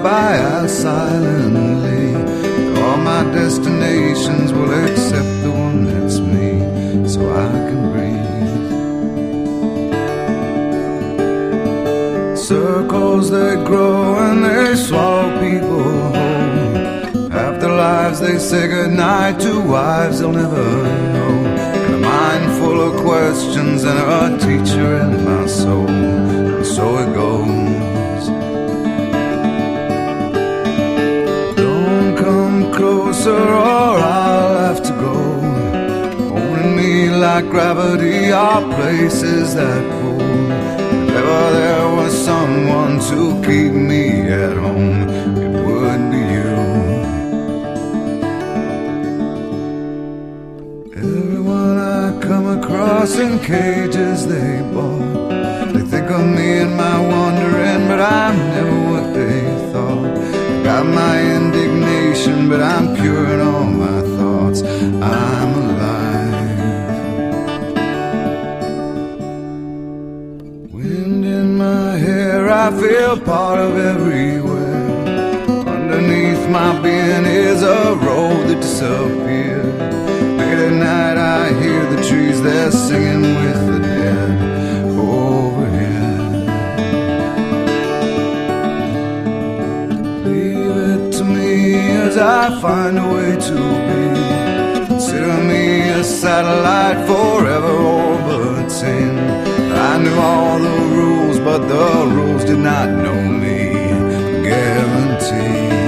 by as silently. All my destinations will accept the one that's me, so I can breathe. Circles they grow and they swallow people whole. After lives they say goodnight to wives they'll never know. And a mind full of questions and a teacher in my soul. And so it goes. Don't come closer or I'll have to go. Holding me like gravity are places that pull. If ever there was someone to keep me at home, it would be you. Everyone I come across in cages they bought, they think of me and my wandering, but I'm never what they thought. Got my indignation, but I'm pure in all my thoughts. I'm alive. Wind in my hair, I feel part of everywhere. Underneath my being is a road that disappeared. Late at night I hear the trees, they're singing with the dead overhead. Leave it to me as I find a way to be. Consider me a satellite forever orbiting. I knew all the rules, but the rules did not know me. Guarantee.